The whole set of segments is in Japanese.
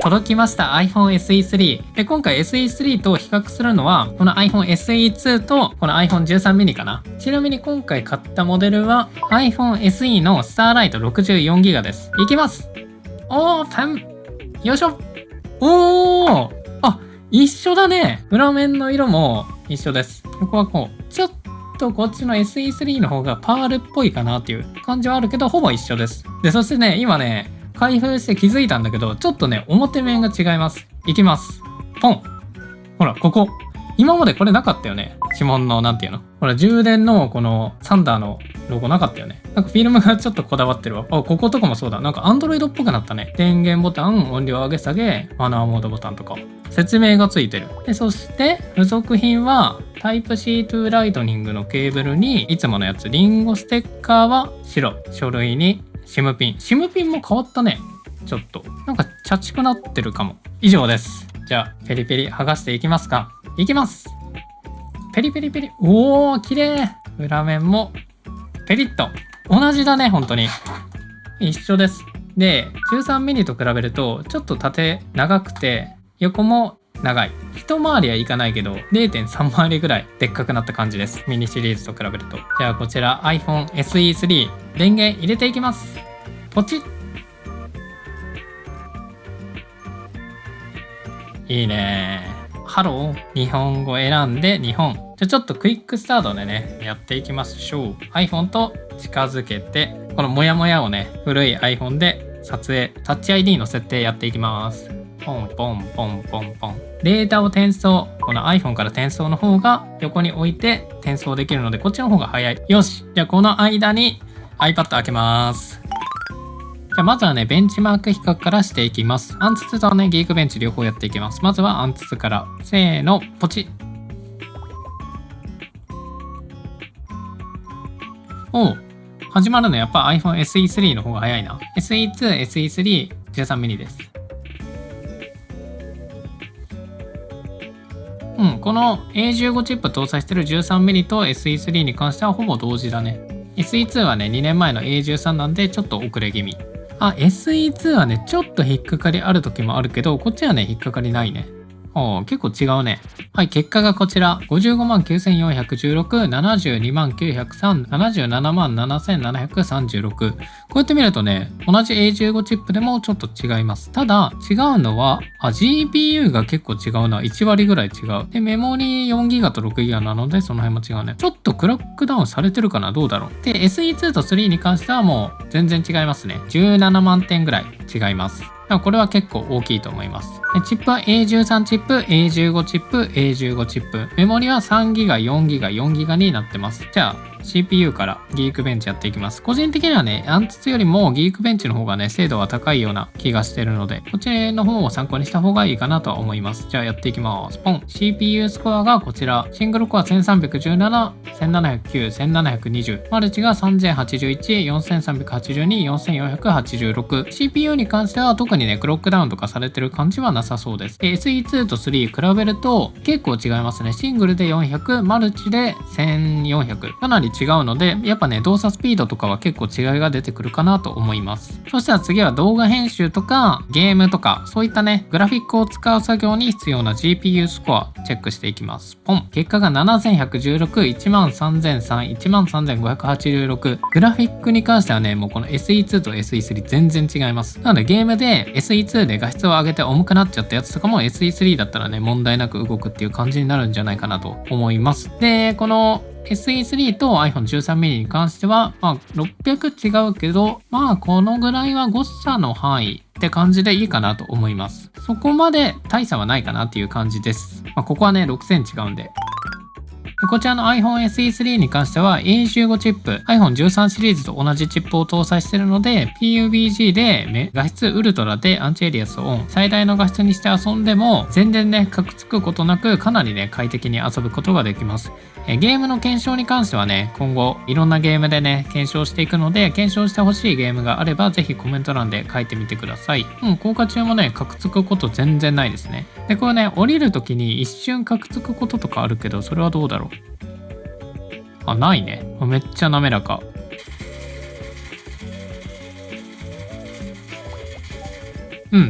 届きました iPhone SE3 で、今回 SE3 と比較するのはこの iPhone SE2 とこの iPhone 13 mini かな。ちなみに今回買ったモデルは iPhone SE のスターライト 64GB です。いきます。オープン。よいしょ。おー、あ、一緒だね。裏面の色も一緒です。ここはこうちょっとこっちの SE3 の方がパールっぽいかなっていう感じはあるけど、ほぼ一緒です。で、そしてね、今ね開封して気づいたんだけど、ちょっとね表面が違います。いきます。ポン。ほら、ここ今までこれなかったよね。指紋のなんていうの、ほら、充電のこのサンダーのロゴなかったよね。なんかフィルムがちょっとこだわってるわ。あ、こことかもそうだ。なんか Android っぽくなったね。電源ボタン、音量上げ下げ、マナーモードボタンとか説明がついてる。で、そして付属品は Type-C to ライトニングのケーブルにいつものやつ、リンゴステッカーは白、書類にSIMピン。SIMピンも変わったね。ちょっとなんかチャチくなってるかも。以上です。じゃあペリペリ剥がしていきますか。いきます。ペリペリペリ。おー、綺麗。裏面もペリッと同じだね。本当に一緒です。で、13ミニと比べるとちょっと縦長くて横も長い。一回りはいかないけど 0.3 回りぐらいでっかくなった感じです。ミニシリーズと比べると。じゃあこちら iPhone SE3 電源入れていきます。ポチッ。いいね。ハロー。日本語選んで日本。じゃあちょっとクイックスタートでねやっていきましょう。 iPhone と近づけて、このモヤモヤをね古い iPhone で撮影、タッチ ID の設定やっていきます。ポンポンポンポンポン。データを転送、この iPhone から転送の方が横に置いて転送できるのでこっちの方が早い。よし、じゃあこの間に iPad 開けます。じゃあまずはねベンチマーク比較からしていきます。アンツツとねギークベンチ両方やっていきます。まずはアンツツから。せーの、ポチ。おう、始まるのやっぱ iPhone SE3 の方が早いな。 SE2、SE3、13ミニです。この A15 チップ搭載してる13ミニと SE3 に関してはほぼ同時だね。SE2 はね2年前の A13 なんでちょっと遅れ気味。SE2 はねちょっと引っかかりある時もあるけど、こっちはね引っかかりないね。結構違うね。はい、結果がこちら。559,416、72903、777,736。こうやって見るとね、同じ A15 チップでもちょっと違います。ただ、違うのは、GPU が結構違うな。1割ぐらい違う。で、メモリ 4GB と 6GB なので、その辺も違うね。ちょっとクロックダウンされてるかな。どうだろう。で、SE2 と3に関してはもう全然違いますね。17万点ぐらい違います。これは結構大きいと思います。チップは A13 チップ、A15 チップ、A15 チップ。メモリは 3GB、4GB、4GB になってます。じゃあ CPU からギークベンチやっていきます。個人的にはね、アンツツよりもギークベンチの方がね、精度は高いような気がしてるので、こっちの方を参考にした方がいいかなとは思います。じゃあやっていきます。ポン。CPU スコアがこちら。シングルコア1317、1709、1720。マルチが3081、4382、4486。CPU に関しては特にね、クロックダウンとかされてる感じはなさそうです。SE2 と3比べると結構違いますね。シングルで400、マルチで1400。かなり違うので、やっぱね、動作スピードとかは結構違いが出てくるかなと思います。そしたら次は動画編集とかゲームとか、そういったね、グラフィックを使う作業に必要な GPU スコアチェックしていきます。ポン。結果が7116、13003、13586。グラフィックに関してはね、もうこの SE2 と SE3 全然違います。なのでゲームで SE2 で画質を上げて重くなっちゃったやつとかも SE3 だったらね、問題なく動くっていう感じになるんじゃないかなと思います。で、このSE3 と iPhone 13 mini に関しては、600違うけど、このぐらいは誤差の範囲って感じでいいかなと思います。そこまで大差はないかなっていう感じです。ここはね、6000違うんで。こちらの iPhone SE3 に関しては A15 チップ、iPhone 13シリーズと同じチップを搭載しているので PUBG で画質ウルトラでアンチエリアスをオン、最大の画質にして遊んでも全然ね、カクつくことなくかなりね、快適に遊ぶことができます。ゲームの検証に関してはね、今後いろんなゲームでね、検証していくので、検証してほしいゲームがあればぜひコメント欄で書いてみてください。効果中もね、カクつくこと全然ないですね。で、これね、降りるときに一瞬カクつくこととかあるけど、それはどうだろう。ないね。めっちゃ滑らか。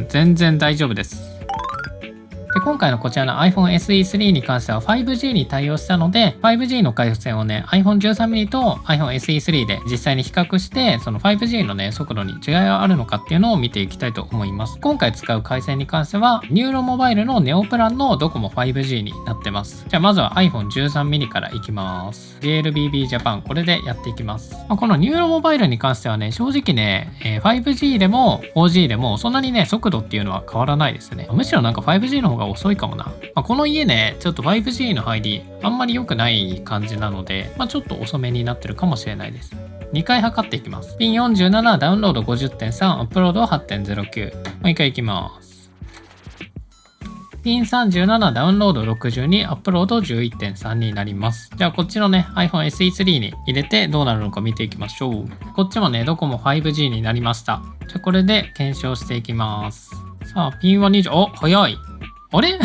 全然大丈夫です。で、今回のこちらの iPhone SE3 に関しては 5G に対応したので、5G の回線をね、iPhone 13mini と iPhone SE3 で実際に比較して、その 5G のね、速度に違いがあるのかっていうのを見ていきたいと思います。今回使う回線に関しては、ニューロモバイルのネオプランのドコモ 5G になってます。じゃあまずは iPhone 13mini からいきます。JLBB Japan、これでやっていきます。このニューロモバイルに関してはね、正直ね、5G でも 4G でもそんなにね、速度っていうのは変わらないですね。むしろなんか 5G の方が遅いかもな。この家ね、ちょっと 5G の入りあんまり良くない感じなので、ちょっと遅めになってるかもしれないです。2回測っていきます。ピン47、ダウンロード 50.3、アップロード 8.09。もう1回いきます。ピン37、ダウンロード62、アップロード 11.3 になります。じゃあこっちのね、iPhone SE3 に入れてどうなるのか見ていきましょう。こっちもね、どこも 5G になりました。じゃあこれで検証していきます。さあ、ピンは20、早い。あれ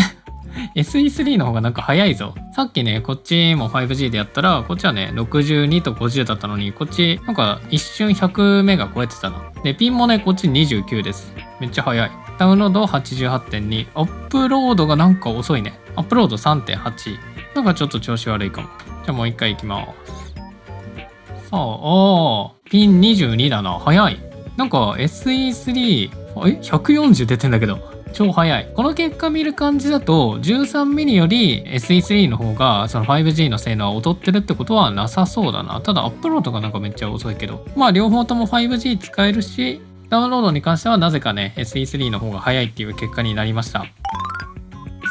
SE3 の方がなんか早いぞ。さっきね、こっちも 5G でやったら、こっちはね、62と50だったのに、こっちなんか一瞬100メガ超えてたな。で、ピンもね、こっち29です。めっちゃ早い。ダウンロード 88.2。アップロードがなんか遅いね。アップロード 3.8。なんかちょっと調子悪いかも。じゃあもう一回いきます。さあ、ピン22だな。早い。なんか SE3、140出てんだけど。超早い。この結果見る感じだと 13mini より SE3 の方がその 5G の性能は劣ってるってことはなさそうだな。ただアップロードがなんかめっちゃ遅いけど、両方とも 5G 使えるし、ダウンロードに関してはなぜかね SE3 の方が早いっていう結果になりました。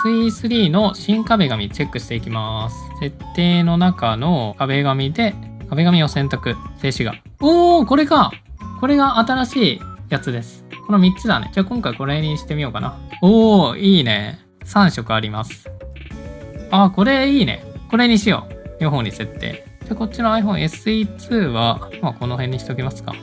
SE3 の新壁紙チェックしていきます。設定の中の壁紙で壁紙を選択。静止画。これか。これが新しいやつです。この3つだね。じゃあ今回これにしてみようかな。いいね。3色あります。これいいね。これにしよう。両方に設定。じゃあこっちの iPhone SE2 は、この辺にしておきますか。じ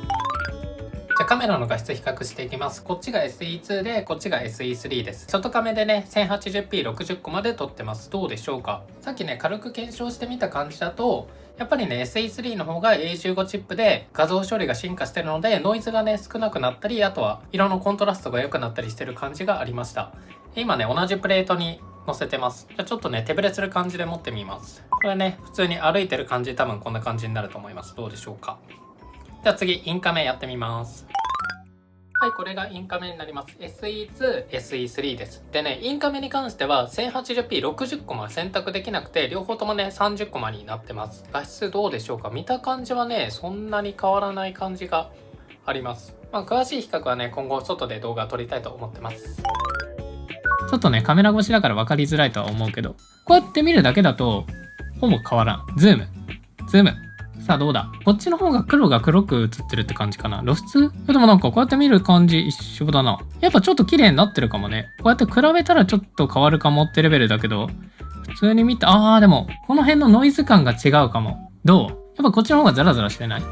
ゃあカメラの画質比較していきます。こっちが SE2 で、こっちが SE3 です。外カメでね、1080p60 個まで撮ってます。どうでしょうか。さっきね、軽く検証してみた感じだと、やっぱりね、SE3 の方が A15 チップで画像処理が進化してるので、ノイズがね、少なくなったり、あとは色のコントラストが良くなったりしてる感じがありました。今ね、同じプレートに乗せてます。じゃあちょっとね、手ぶれする感じで持ってみます。これね、普通に歩いてる感じ、多分こんな感じになると思います。どうでしょうか。じゃあ次、インカメやってみます。はい、これがインカメになります。SE2、SE3 です。でね、インカメに関しては 1080p60 コマ選択できなくて、両方ともね、30コマになってます。画質どうでしょうか。見た感じはね、そんなに変わらない感じがあります。詳しい比較はね、今後外で動画撮りたいと思ってます。ちょっとね、カメラ越しだから分かりづらいとは思うけど、こうやって見るだけだと、ほぼ変わらん。ズーム。さあどうだ。こっちの方が黒が黒く映ってるって感じかな。露出？でもなんかこうやって見る感じ一緒だな。やっぱちょっと綺麗になってるかもね。こうやって比べたらちょっと変わるかもってレベルだけど、普通に見て、でもこの辺のノイズ感が違うかも。どう？やっぱこっちの方がザラザラしてない？こ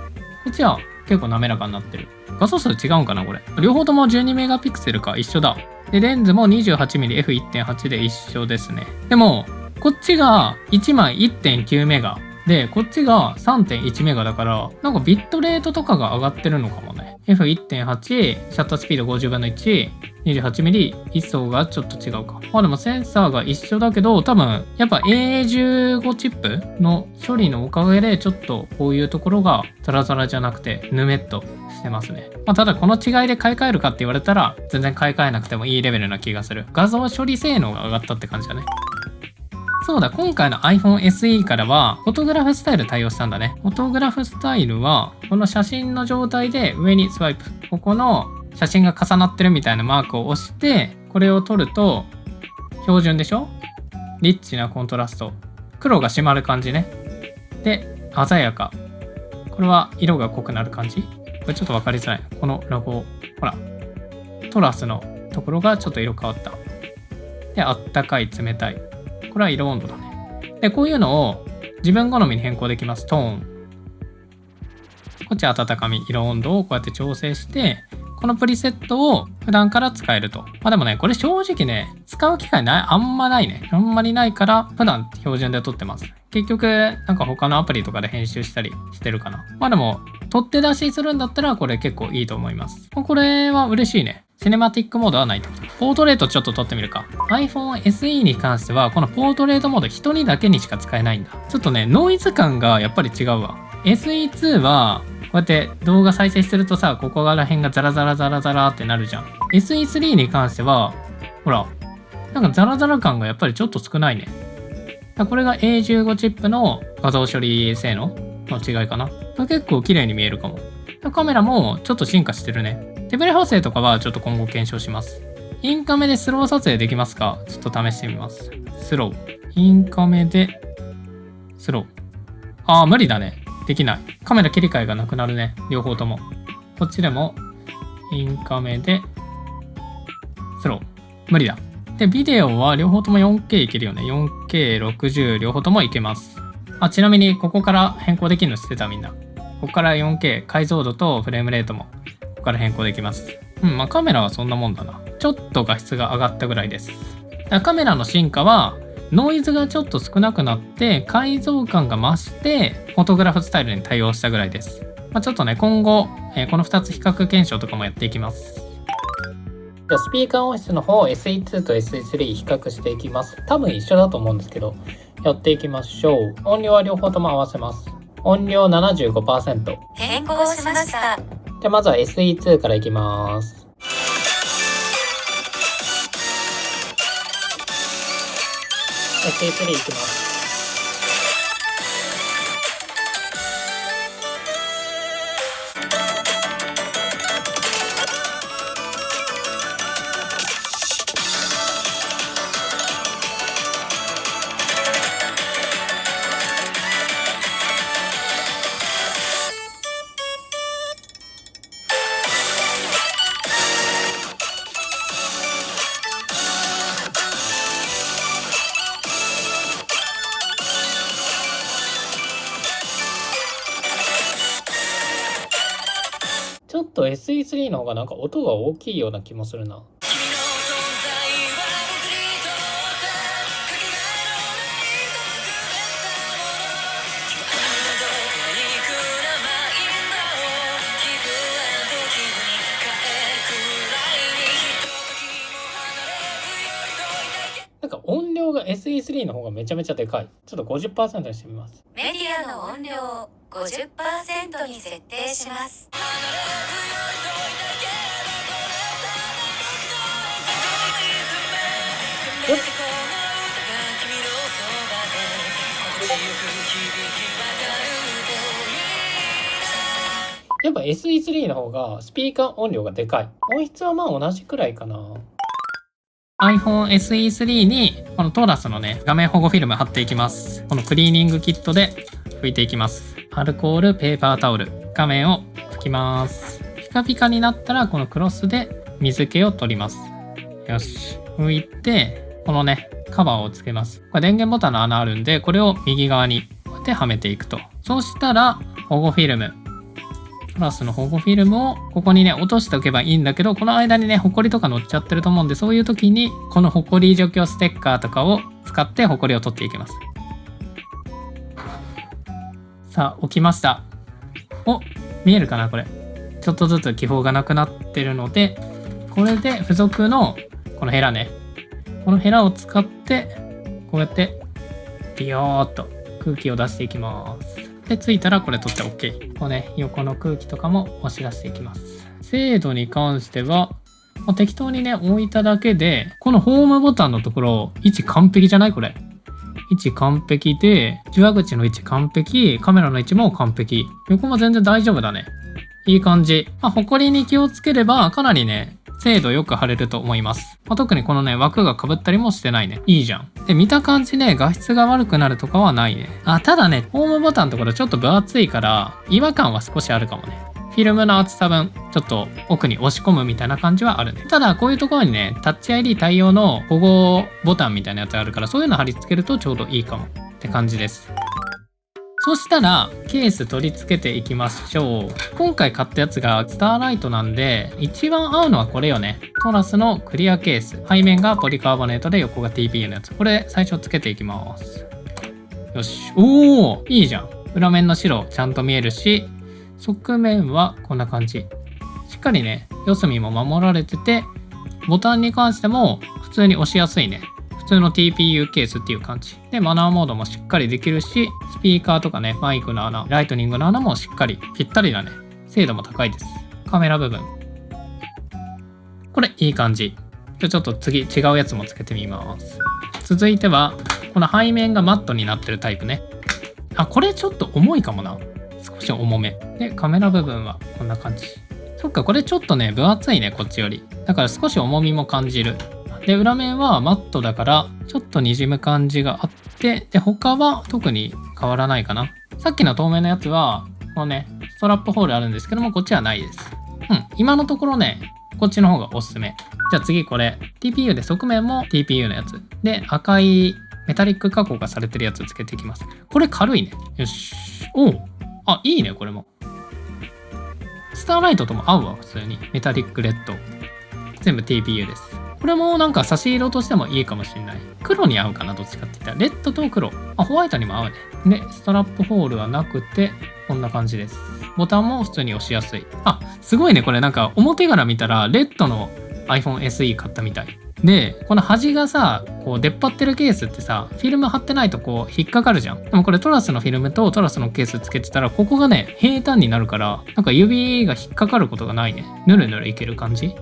っちは結構滑らかになってる。画素数違うんかなこれ。両方とも12メガピクセルか一緒だ。で、レンズも 28mmF1.8 で一緒ですね。でも、こっちが1枚 1.9 メガ。で、こっちが 3.1 メガだから、なんかビットレートとかが上がってるのかもね。F1.8、シャッタースピード50分の1、28mm、一層がちょっと違うか。でもセンサーが一緒だけど、多分、やっぱ A15 チップの処理のおかげで、ちょっとこういうところがザラザラじゃなくて、ぬめっとしてますね。ただこの違いで買い替えるかって言われたら、全然買い替えなくてもいいレベルな気がする。画像処理性能が上がったって感じだね。そうだ、今回の iPhone SE からは、フォトグラフスタイル対応したんだね。フォトグラフスタイルは、この写真の状態で上にスワイプ。ここの写真が重なってるみたいなマークを押して、これを撮ると、標準でしょ？リッチなコントラスト。黒が締まる感じね。で、鮮やか。これは色が濃くなる感じ？これちょっとわかりづらい。このロゴ、ほら。トラスのところがちょっと色変わった。で、あったかい、冷たい。これは色温度だね。で、こういうのを自分好みに変更できます。トーン。こっち温かみ、色温度をこうやって調整して、このプリセットを普段から使えると。でもね、これ正直ね、使う機会あんまないね。あんまりないから、普段標準で撮ってます。結局、なんか他のアプリとかで編集したりしてるかな。でも、取って出しするんだったら、これ結構いいと思います。これは嬉しいね。シネマティックモードはないってこと。ポートレートちょっと撮ってみるか。iPhone SE に関しては、このポートレートモード人にだけにしか使えないんだ。ちょっとね、ノイズ感がやっぱり違うわ。SE2 は、こうやって動画再生してるとさ、ここら辺がザラザラザラザラってなるじゃん。SE3 に関しては、ほら、なんかザラザラ感がやっぱりちょっと少ないね。これが A15 チップの画像処理性能の違いかな。結構綺麗に見えるかも。カメラもちょっと進化してるね。手ブレ補正とかはちょっと今後検証します。インカメでスロー撮影できますか？ちょっと試してみます。スロー。インカメでスロー。ああ、無理だね。できない。カメラ切り替えがなくなるね。両方とも。こっちでもインカメでスロー。無理だ。で、ビデオは両方とも 4K いけるよね。4K、60両方ともいけます。あ、ちなみにここから変更できるの知ってたみんな。ここから 4K 解像度とフレームレートもここから変更できます。まあカメラはそんなもんだな。ちょっと画質が上がったぐらいです。カメラの進化はノイズがちょっと少なくなって解像感が増してフォトグラフスタイルに対応したぐらいです。ちょっとね今後、この2つ比較検証とかもやっていきます。じゃあスピーカー音質の方 SE2 と SE3 比較していきます。多分一緒だと思うんですけどやっていきましょう。音量は両方とも合わせます。音量 75% 変更しました。じゃあまずは SE2 からいきます。SE3 いきます。ちょっと SE3 の方がなんか音が大きいような気もするな。なんか音量が SE3 の方がめちゃめちゃでかい。ちょっと 50% にしてみます。メディアの音量を 50% に設定します。やっぱ SE3 の方がスピーカー音量がでかい。音質はまあ同じくらいかな。iPhone SE3 にこのトーラスのね画面保護フィルム貼っていきます。このクリーニングキットで拭いていきます。アルコールペーパータオル画面を拭きます。ピカピカになったらこのクロスで水気を取ります。よし、拭いてこのねカバーをつけます。これ電源ボタンの穴あるんでこれを右側にこうやってはめていくと。そうしたら保護フィルムトラスの保護フィルムをここにね落としておけばいいんだけど、この間にねホコリとか乗っちゃってると思うんで、そういう時にこのホコリ除去ステッカーとかを使ってホコリを取っていきます。さあ置きました。お、見えるかなこれ。ちょっとずつ気泡がなくなってるので、これで付属のこのヘラね、このヘラを使ってこうやってビヨーっと空気を出していきます。でついたらこれ取って OK。 こうね横の空気とかも押し出していきます。精度に関してはもう適当にね置いただけで、このホームボタンのところ位置完璧じゃない？これ位置完璧で、受話口の位置完璧、カメラの位置も完璧、横も全然大丈夫だね。いい感じ。ホコリに気をつければかなりね精度よく貼れると思います。特にこのね枠が被ったりもしてないね。いいじゃん。で見た感じね画質が悪くなるとかはないね。ただねホームボタンのところちょっと分厚いから違和感は少しあるかもね。フィルムの厚さ分ちょっと奥に押し込むみたいな感じはあるね。ただこういうところにねタッチ ID 対応の保護ボタンみたいなやつあるから、そういうの貼り付けるとちょうどいいかもって感じです。そしたらケース取り付けていきましょう。今回買ったやつがスターライトなんで一番合うのはこれよね。トラスのクリアケース、背面がポリカーボネートで横が TPU のやつ。これ最初つけていきます。よし、おおいいじゃん。裏面の白ちゃんと見えるし、側面はこんな感じ。しっかりね四隅も守られてて、ボタンに関しても普通に押しやすいね。普通の TPU ケースっていう感じ。で、マナーモードもしっかりできるし、スピーカーとかね、マイクの穴、ライトニングの穴もしっかりぴったりだね。精度も高いです。カメラ部分。これいい感じ。じゃあちょっと次違うやつもつけてみます。続いては、この背面がマットになってるタイプね。あ、これちょっと重いかもな。少し重め。で、カメラ部分はこんな感じ。そっか、これちょっとね、分厚いね、こっちより。だから少し重みも感じる。で、裏面はマットだから、ちょっと滲む感じがあって、で、他は特に変わらないかな。さっきの透明のやつは、このね、ストラップホールあるんですけども、こっちはないです。今のところね、こっちの方がおすすめ。じゃあ次これ、TPU で側面も TPU のやつ。で、赤いメタリック加工がされてるやつつけていきます。これ軽いね。よし。おう。あ、いいね、これも。スターライトとも合うわ、普通に。メタリックレッド。全部 TPU です。これもなんか差し色としてもいいかもしれない。黒に合うかな、どっちかって言ったら。レッドと黒。あ、ホワイトにも合うね。で、ストラップホールはなくて、こんな感じです。ボタンも普通に押しやすい。あ、すごいね。これなんか表から見たら、レッドの iPhone SE 買ったみたい。で、この端がさ、こう出っ張ってるケースってさ、フィルム貼ってないとこう引っかかるじゃん。でもこれトラスのフィルムとトラスのケースつけてたら、ここがね、平坦になるから、なんか指が引っかかることがないね。ぬるぬるいける感じ。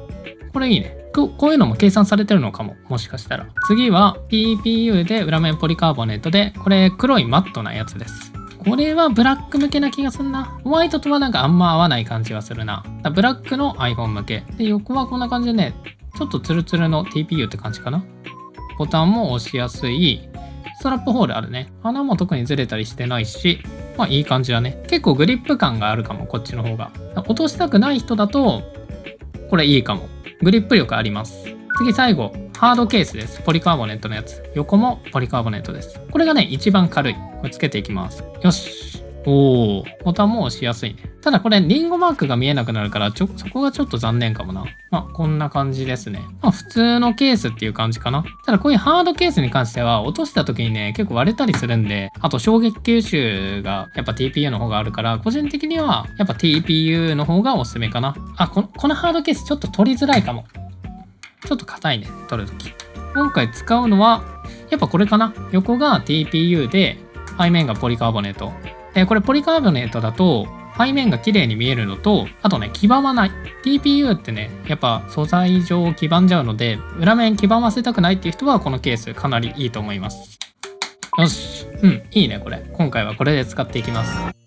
これいいね。こういうのも計算されてるのかも。もしかしたら。次は TPU で裏面ポリカーボネートで、これ黒いマットなやつです。これはブラック向けな気がするな。ホワイトとはなんかあんま合わない感じがするな。ブラックの iPhone 向け。で、横はこんな感じでね、ちょっとツルツルの TPU って感じかな。ボタンも押しやすい。ストラップホールあるね。穴も特にずれたりしてないし、まあいい感じだね。結構グリップ感があるかも、こっちの方が。落としたくない人だと、これいいかも。グリップ力あります。次最後、ハードケースです。ポリカーボネットのやつ。横もポリカーボネットです。これがね、一番軽い。これつけていきます。よし。おー、ボタンも押しやすいね。ただこれ、リンゴマークが見えなくなるから、そこがちょっと残念かもな。まあ、こんな感じですね。まあ、普通のケースっていう感じかな。ただこういうハードケースに関しては、落とした時にね、結構割れたりするんで、あと衝撃吸収がやっぱ TPU の方があるから、個人的にはやっぱ TPU の方がおすすめかな。あ、このハードケースちょっと取りづらいかも。ちょっと硬いね、取るとき。今回使うのは、やっぱこれかな。横が TPU で、背面がポリカーボネート。これポリカーボネートだと、背面が綺麗に見えるのと、あとね、黄ばまない。TPU ってね、やっぱ素材上黄ばんじゃうので、裏面黄ばませたくないっていう人は、このケースかなりいいと思います。よし。いいね、これ。今回はこれで使っていきます。